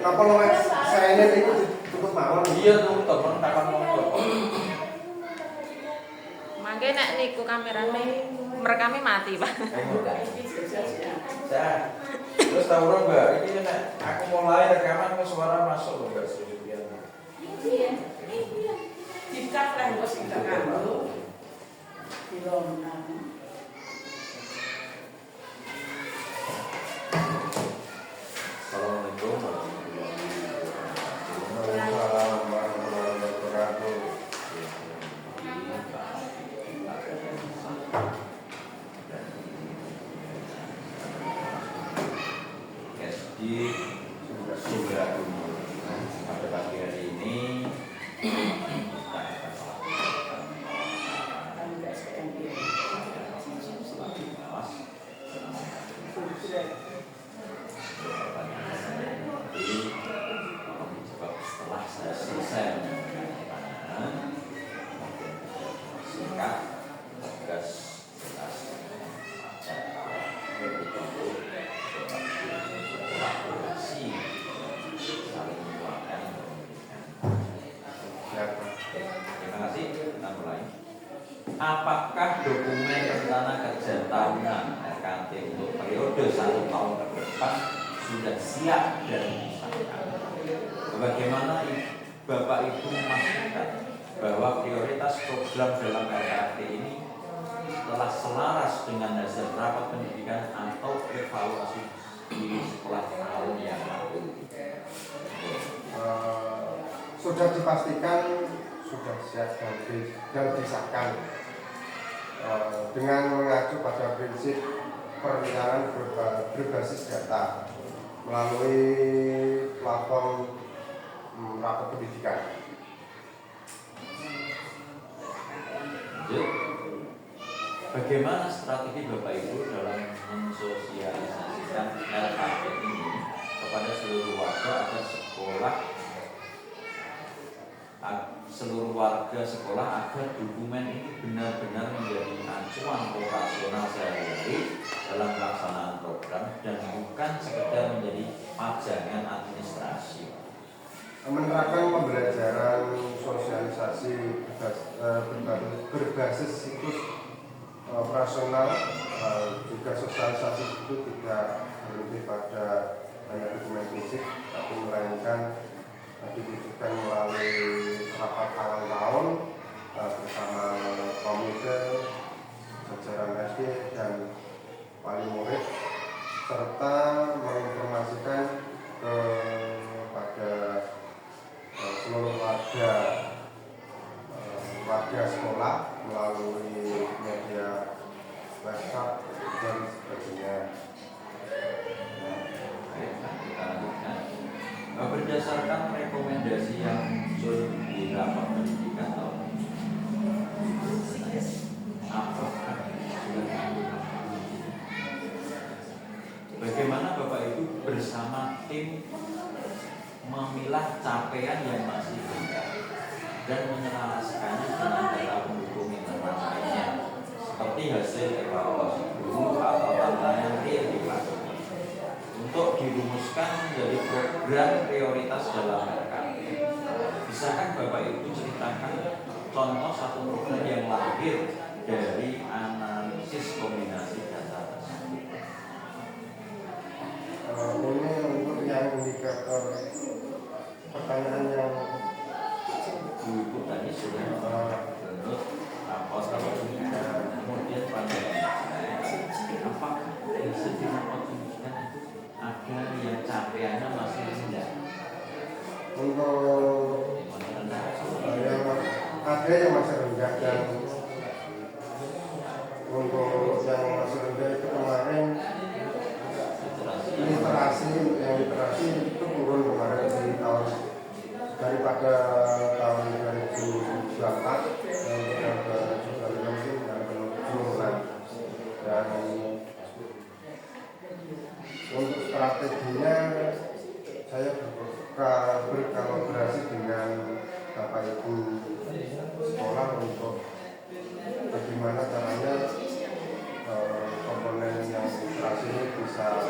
Apa lo saya ini ikut tutup mawon? Iya tutup, kapan mau. Mangke nek niku kamerane merekame mati, Pak. Terus tahu Mbak, ini nek aku mulai rekaman suara masuk loh Mbak sedemikian. Iya. Cicak lah bos kita kan. Assalamualaikum Warahmatullahi wabarakatuh. Jadi sudah pada pagi hari ini setelah saya selesai singkat tegas jelas kolaborasi saling menguatkan. Terima kasih. Kita mulai. Apakah dokumen rencana kerja tahunan RKT untuk periode 1 tahun ke depan sudah siap dan disahkan? Bagaimana Bapak Ibu memastikan bahwa prioritas program dalam RKT ini telah selaras dengan hasil rapat pendidikan atau evaluasi di sekolah tahun yang lalu? Sudah dipastikan sudah siap dan disahkan dengan mengacu pada prinsip perencanaan berbasis data melalui platform rapat pendidikan. Bagaimana strategi Bapak Ibu dalam mensosialisasikan RKT ini kepada seluruh warga sekolah agar dokumen ini benar-benar menjadi acuan operasional sehari-hari dalam pelaksanaan program dan bukan sekedar menjadi pajangan administrasi? Menerapkan pembelajaran sosialisasi berbasis siklus operasional, juga sosialisasi itu tidak berhenti pada hanya dokumen fisik, tapi melainkan diwujudkan melalui rapat awal tahun bersama komite, jajaran SD dan wali murid, serta menginformasikan kepada seluruh warga sekolah melalui media WhatsApp dan sebagainya. Berdasarkan rekomendasi yang muncul di rapat pendidikan tahun ini, apakah bagaimana Bapak Ibu bersama tim memilah capaian yang masih rendah dan menyelaraskannya dengan data pendukung internal lainnya seperti hasil evaluasi guru atau tantangan real di kelas untuk dirumuskan menjadi program prioritas dalam RKT. Bisakah Bapak Ibu ceritakan contoh satu program yang lahir dari analisis kombinasi data tersebut? Ini untuk yang indikator pertanyaan yang Ibu tadi sudah bentuk rapor pendidikan, kemudian pada apakah hasil rapor pendidikan itu ada yang capaiannya masih rendah? untuk yang ada yang masih rendah, dan untuk yang masih rendah itu kemarin literasi itu turun kemarin di tahun daripada tahun 2024 yang ke 2025 dan penurunan. Dan untuk strateginya saya berkolaborasi dengan Bapak Ibu sekolah untuk bagaimana caranya komponen yang literasi ini bisa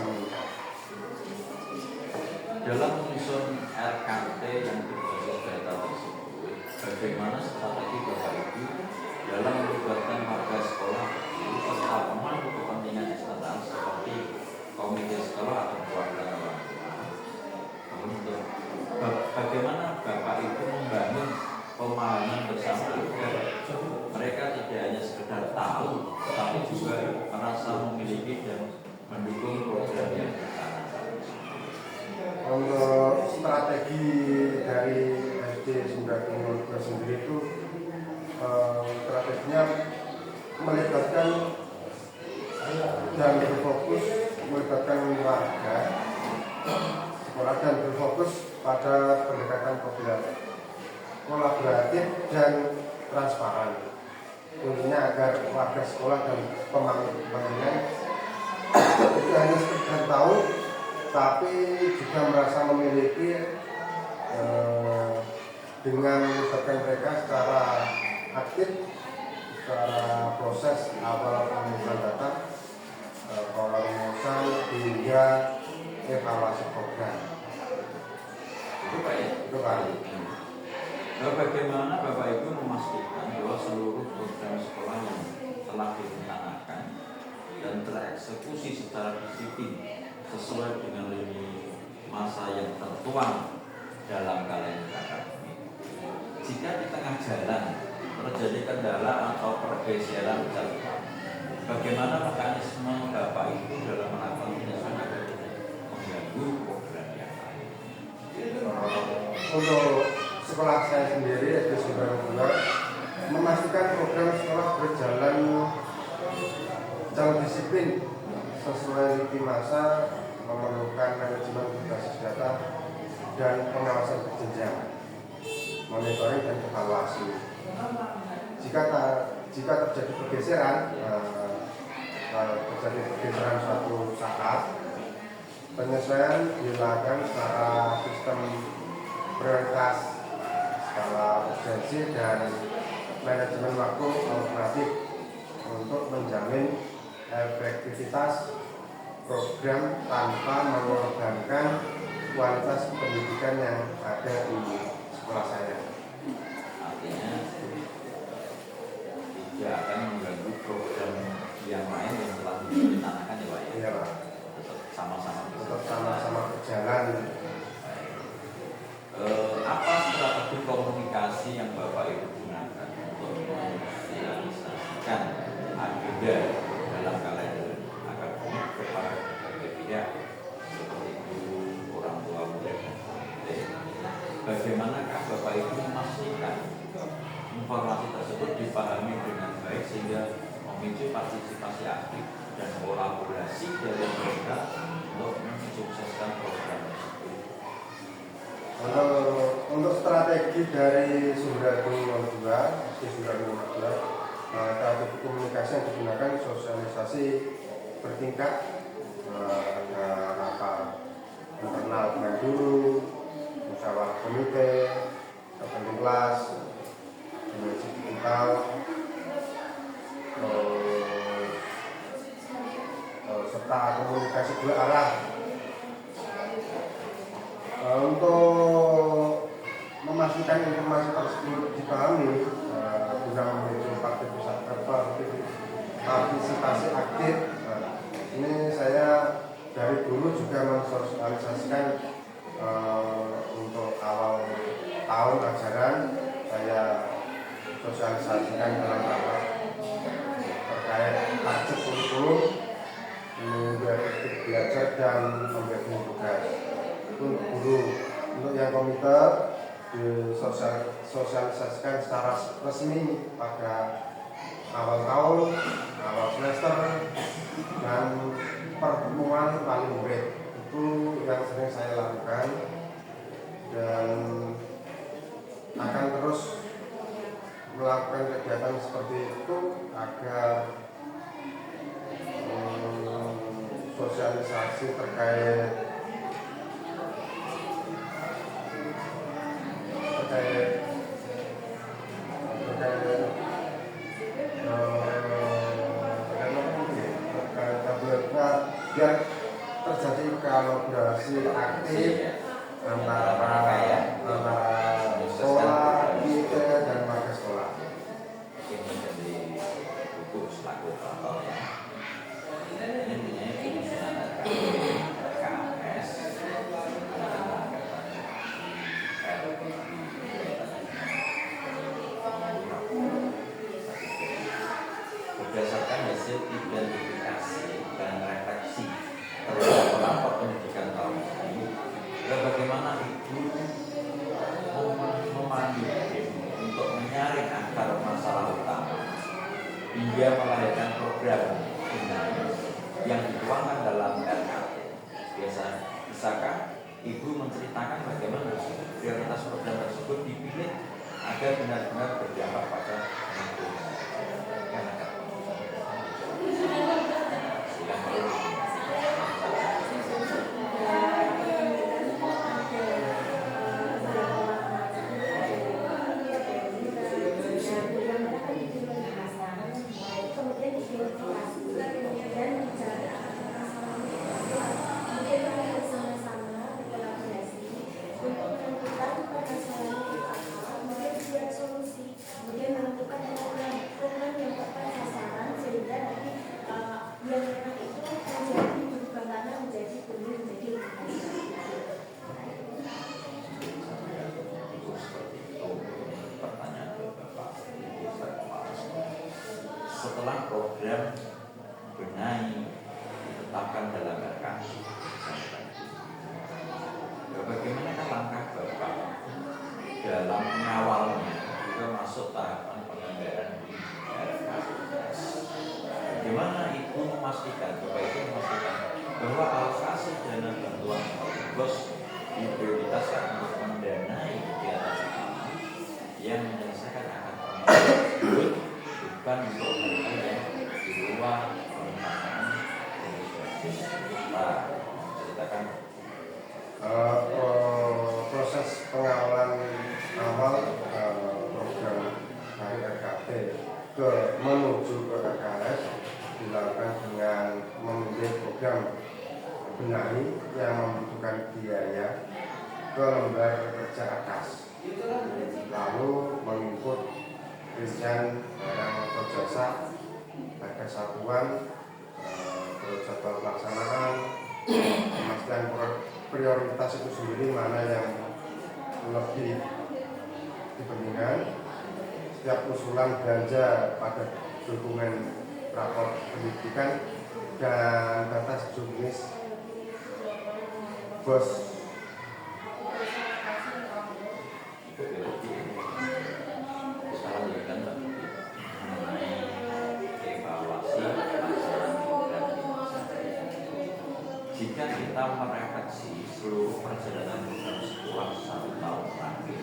meningkat. dalam menyusun RKT yang berbasis data tersebut, bagaimana strategi Bapak Ibu dalam melibatkan warga sekolah serta pemangku kepentingan eksternal seperti komite sekolah atau perwakilan orang tua. Untuk bagaimana Bapak Ibu membangun pemahaman bersama agar mereka tidak hanya sekedar tahu, tapi juga merasa memiliki dan mendukung program yang dicanangkan. Untuk strategi dari SD Sumberjaya sendiri itu strateginya melibatkan dan berfokus melibatkan warga sekolah dan berfokus pada pendekatan kolaboratif dan transparan. Kuncinya agar warga sekolah dan pemangku kepentingan itu hanya sekedar tahu, tapi juga merasa memiliki dengan melibatkan mereka secara aktif, secara proses awal pengumpulkan data, perumusan hingga evaluasi program. Itu Pak ya? Itu Pak. Nah, bagaimana Bapak Ibu memastikan bahwa seluruh program sekolah yang telah direncanakan dan tereksekusi secara disiplin sesuai dengan lini masa yang tertuang dalam kalender akademik. Jika di tengah jalan terjadi kendala atau pergeseran jadwal, bagaimana mekanisme Bapak Ibu dalam melakukan penyesuaian agar tidak mengganggu program yang lain? Untuk sekolah saya sendiri SD Sumberjaya memastikan program sekolah berjalan secara disiplin sesuai lini masa, memerlukan manajemen berbasis data dan pengawasan berjenjang, monitoring dan evaluasi. Jika terjadi pergeseran suatu saat, penyesuaian dilakukan secara sistem prioritas, skala urgensi dan manajemen waktu alternatif untuk menjamin efektivitas program tanpa mengorbankan kualitas pendidikan yang ada di sekolah saya. Artinya tidak akan mengganggu program yang lain yang telah direncanakan ya Pak ya? Iya Pak. Tetap sama-sama Tetap sama-sama berjalan. Apa strategi komunikasi yang Bapak Ibu gunakan untuk mensosialisasikan agenda dalam kalender akademik kepada berbagai pihak seperti guru, orang tua murid dan komite? Bagaimanakah Bapak Ibu memastikan informasi tersebut dipahami dengan baik sehingga memicu partisipasi aktif dan kolaborasi dari mereka untuk mensukseskan program tersebut? Untuk strategi dari Sumberjaya 02, strategi komunikasi yang digunakan sosialisasi bertingkat, ada rapat internal dengan guru, musyawarah komite, kakak kelas, dimensi digital, serta komunikasi dua arah. Untuk memastikan informasi tersebut dipahami guna memicu partisipasi aktif, ini saya dari dulu juga mensosialisasikan untuk awal tahun ajaran saya sosialisasikan dalam rapat terkait target kurikulum, efektif belajar dan pembagi tugas. Untuk guru, untuk yang komite disosialisasikan secara resmi pada awal tahun, awal semester, dan pertemuan wali murid. Itu yang sering saya lakukan dan akan terus melakukan kegiatan seperti itu agar sosialisasi terkait biar terjadi kolaborasi aktif antara sekolah, ITE dan warga sekolah. Mungkin menjadi buku selaku operator ya. Ini punya penyusunan KS berdasarkan hasil identifikasi dan refleksi terhadap pelapor pendidikan tahun ini, bagaimana ibu memandu tim untuk menyaring akar masalah utama hingga melahirkan program yang dituangkan dalam RKT. Bisakah ibu menceritakan bagaimana prioritas program tersebut dipilih agar benar-benar berdampak pada lingkungan? Setelah program benahi ditetapkan dalam RKT, bagaimana langkah Bapak dalam mengawalnya juga masuk tahapan penganggaran di RKT? Bagaimana Ibu memastikan, Bapak itu memastikan bahwa alokasi dana bantuan bos diprioritaskan untuk mendanai kegiatan utama yang menyelesaikan akar permasalahan tersebut, bukan untuk hal-hal yang di luar pelaksanaan Pak, ceritakan. Proses pengawalan awal program dari RKT menuju ke RKS dilakukan dengan memilih program benahi yang membutuhkan biaya ke lembar kerja atas, lalu menginput rincian barang atau jasa, harga satuan, terus jadwal pelaksanaan, memastikan prioritas itu sendiri mana yang lebih dipentingkan. Setiap usulan belanja pada dokumen rapor pendidikan dan batas jumlah bos. Jika kita merefleksi seluruh perjalanan program sekolah 1 tahun terakhir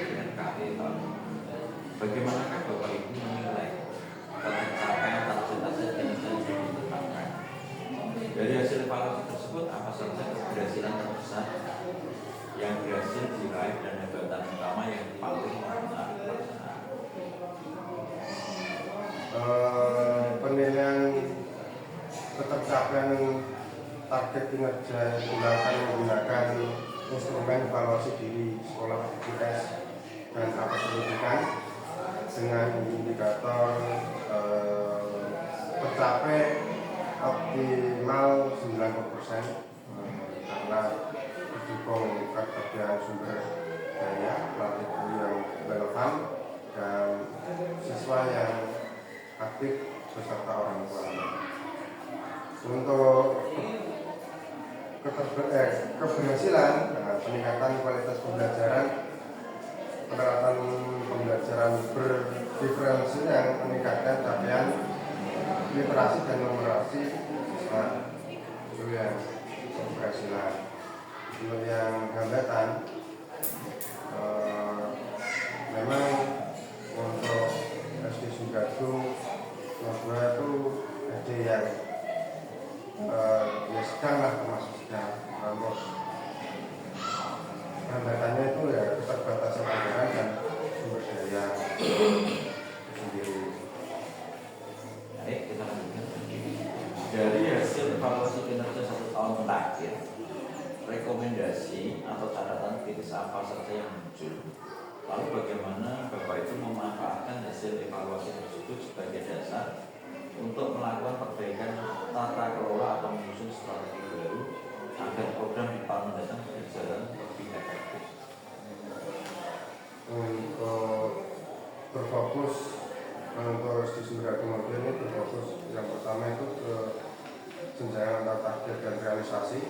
dengan KT tahun ini, bagaimanakah Bapak Ibu menilai pencapaian target yang sudah ditetapkan? Dari hasil evaluasi tersebut, apa saja keberhasilan terbesar yang berhasil diraih dan hambatan utama yang paling menarik pelaksanaan? Penilaian ketercapaian target kinerja dilakukan menggunakan instrumen evaluasi diri sekolah ITS dan apa pendidikan dengan indikator tercapai optimal 90% karena didukung ketersediaan sumber daya, pelatih guru yang relevan dan siswa yang aktif beserta orang tua. Untuk keberhasilan, peningkatan kualitas pembelajaran, penerapan pembelajaran berdiferensi yang meningkatkan capaian literasi dan numerasi siswa, itu yang keberhasilan. Untuk yang hambatan, memang untuk SD Sunggardu Surabaya itu SD yang ya sedang lah, termasuk sedang. Terus hambatannya itu ya keterbatasan anggaran dan sumber daya sendiri. Baik, kita lanjutkan. Dari hasil evaluasi kinerja 1 tahun terakhir, rekomendasi atau catatan kritis apa saja yang muncul. Lalu bagaimana Bapak itu memanfaatkan hasil evaluasi tersebut sebagai dasar untuk melakukan perbaikan tata kelola atau menyusun strategi baru agar program di tahun mendatang berjalan lebih efektif. Untuk berfokus untuk studi kemudian ini berfokus yang pertama itu ke jenjang antara target dan realisasi,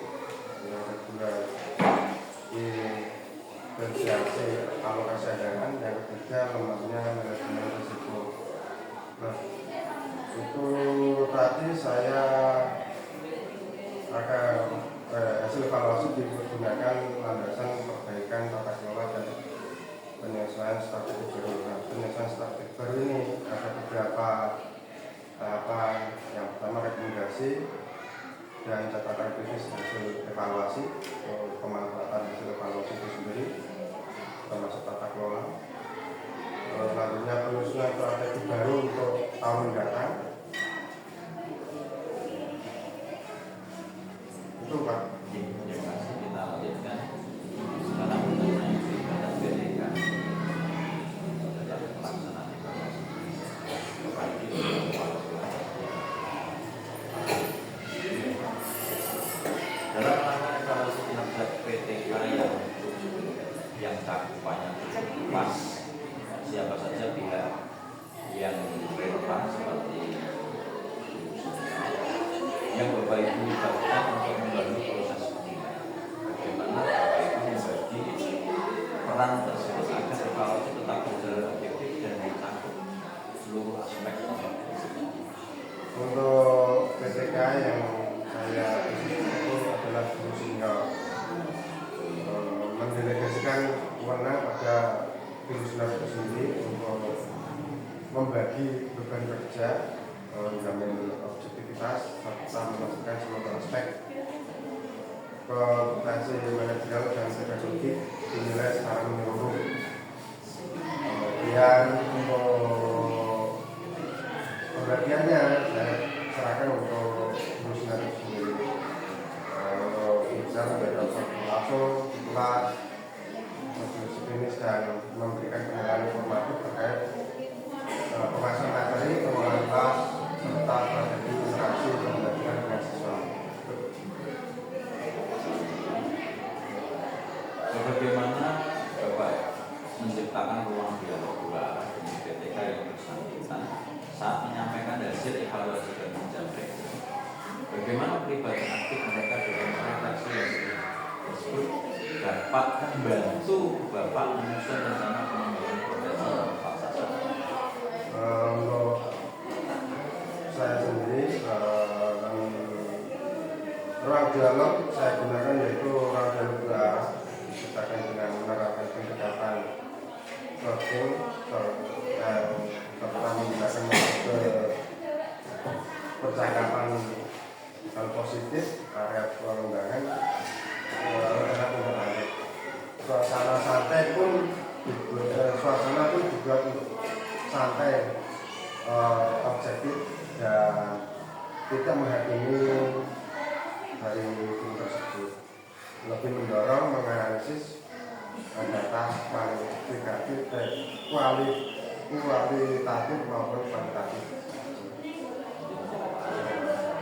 yang kedua diferensiasi alokasi anggaran, yang ketiga lemahnya manajemen risiko. Nah, itu tadi saya akan hasil evaluasi digunakan landasan perbaikan tata kelola dan penyesuaian strategi baru. Nah, penyesuaian strategi baru ini ada beberapa tahapan. Yang pertama rekomendasi dan catatan kritis hasil evaluasi, pemanfaatan hasil evaluasi itu sendiri termasuk tata kelola. Selanjutnya penyusunan strategi baru untuk tahun mendatang. Itu Pak. Terima kasih. Kita lanjutkan. Sekarang mengenai kegiatan BDK dalam pelaksanaan evaluasi. Bapak Ibu, dalam melakukan evaluasi kinerja PTK yang cakupannya cukup luas, siapa saja pihak yang relevan seperti yang Bapak Ibu libatkan untuk membantu proses penilaian. Bagaimana Bapak Ibu membagi peran tersebut agar evaluasi tetap berjalan objektif dan mencakup seluruh aspek tersebut. Untuk PTK yang saya isi itu adalah guru senior, mendelegasikan wewenang pada guru senior itu sendiri untuk membagi beban kerja, menjamin objektivitas serta memastikan semua aspek kompetensi manajerial dan pedagogik dinilai secara menyeluruh. Kemudian untuk pembagiannya saya serahkan untuk guru senior itu sendiri. Untuk bisa menjadi langsung di kelas, disiplinis dan memberikan penilaian informatif terkait pembahasan materi, pengelolaan kelas, serta strategi interaksi pembelajaran dengan siswa. Bagaimana Bapak menciptakan ruang dialog dua arah dengan PTK yang bersangkutan saat menyampaikan hasil evaluasi dan menjawab? Bagaimana pelibatan aktif mereka dalam refleksi hasil tersebut dapat membantu Bapak menyusun rencana pengembangan potensi Bapak Sasa? Untuk saya sendiri, ruang dialog saya gunakan yaitu ruang dialog dua arah, diciptakan dengan menerapkan pendekatan coaching dan serta menggunakan metode percakapan hal positif, area pengembangan, adalah pembentangan. Suasana santai pun, suasana pun juga santai, objektif dan tidak menghakimi dari tim tersebut. Lebih mendorong menganalisis data kualitatif maupun kuantitatif.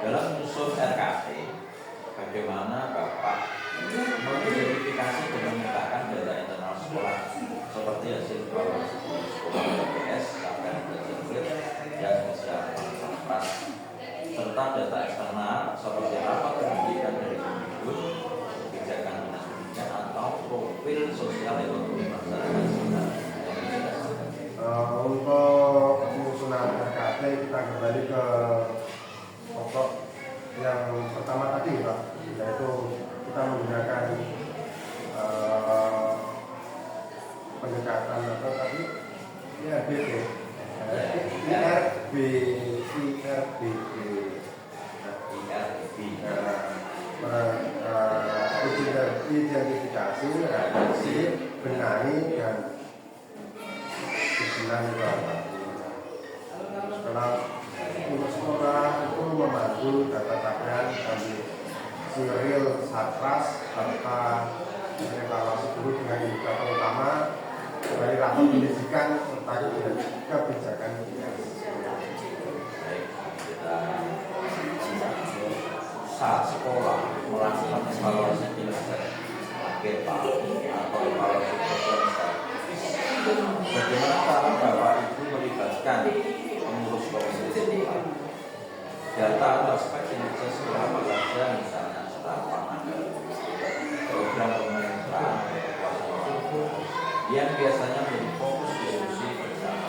Dalam menyusun RKT, bagaimana Bapak mengidentifikasi dan memetakan data internal sekolah seperti hasil evaluasi sekolah BPS, capaian belajar yang bisa transparan, serta data eksternal seperti rapat pendidikan dari Kemdikbud, kebijakan dinas pendidikan atau profil sosial ekonomi masyarakat sekitar. Untuk penyusunan RKT kita kembali ke pokok yang pertama tadi Pak, yaitu kita menggunakan pendekatan apa tadi? IRBB. Identifikasi, reaksi, benahi dan dibenahi itu apa? Setelah untuk sekolah itu memandu data capaian kami serial satras serta evaluasi guru dengan indikator utama dari rapat pendidikan serta kebijakan Baik, kita saat sekolah melakukan evaluasi kinerja akhir tahun atau evaluasi program staf. Bagaimana cara Bapak Ibu melibatkan pengurus komisi sekolah? Data atau aspek kinerja sekolah apa saja, misalnya staf anggaran, program pemerintah, yang biasanya menjadi fokus diskusi bersama.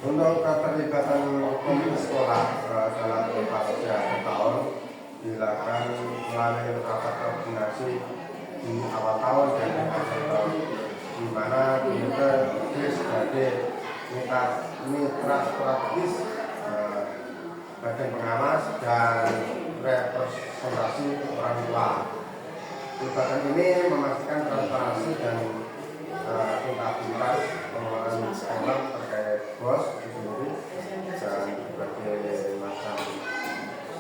untuk keterlibatan komite sekolah dalam evaluasi akhir tahun dilakukan melalui rapat koordinasi di awal tahun dan akhir tahun, di mana komite sebagai mitra strategis bagian pengawas dan representasi orang tua. Kegiatan ini memastikan transparansi dan akuntabilitas pengelolaan sekolah terkait BOS itu sendiri dan berbagai macam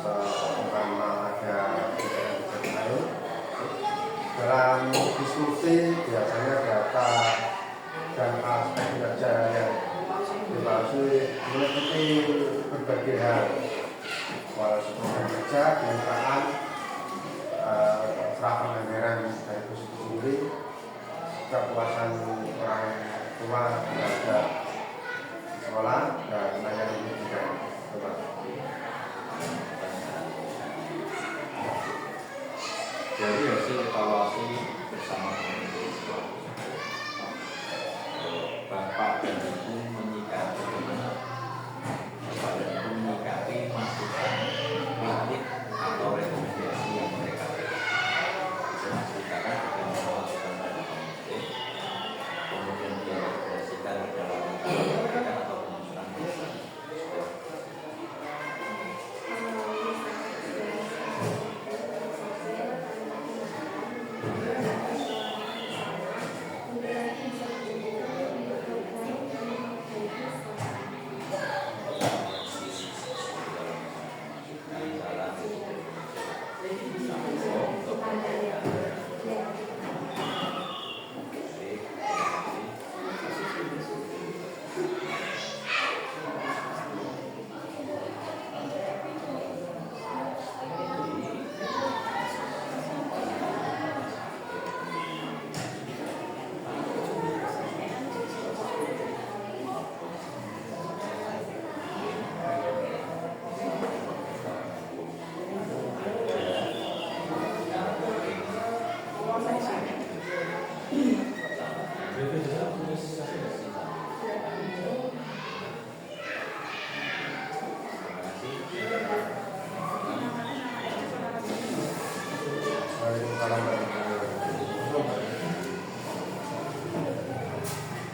seumpama ada kegiatan lain. Dalam diskusi biasanya data dan aspek kinerja yang dibahas meliputi berbagai hal, evaluasi program kerja, kemitraan, serapan anggaran dari pusat sendiri, kepuasan orang tua terhadap sekolah dan layanan pendidikan. Dari hasil evaluasi bersama komisi sekolah, Bapak dan Ibu menyikapi bagaimana Bapak dan Ibu menyikapi masukan, kritik atau rekomendasi yang mereka berikan. Memastikan bagaimana masukan dari komite, kemudian direkomendasikan ke dalam pendidikan atau penyusunan program. Waalaikumsalam.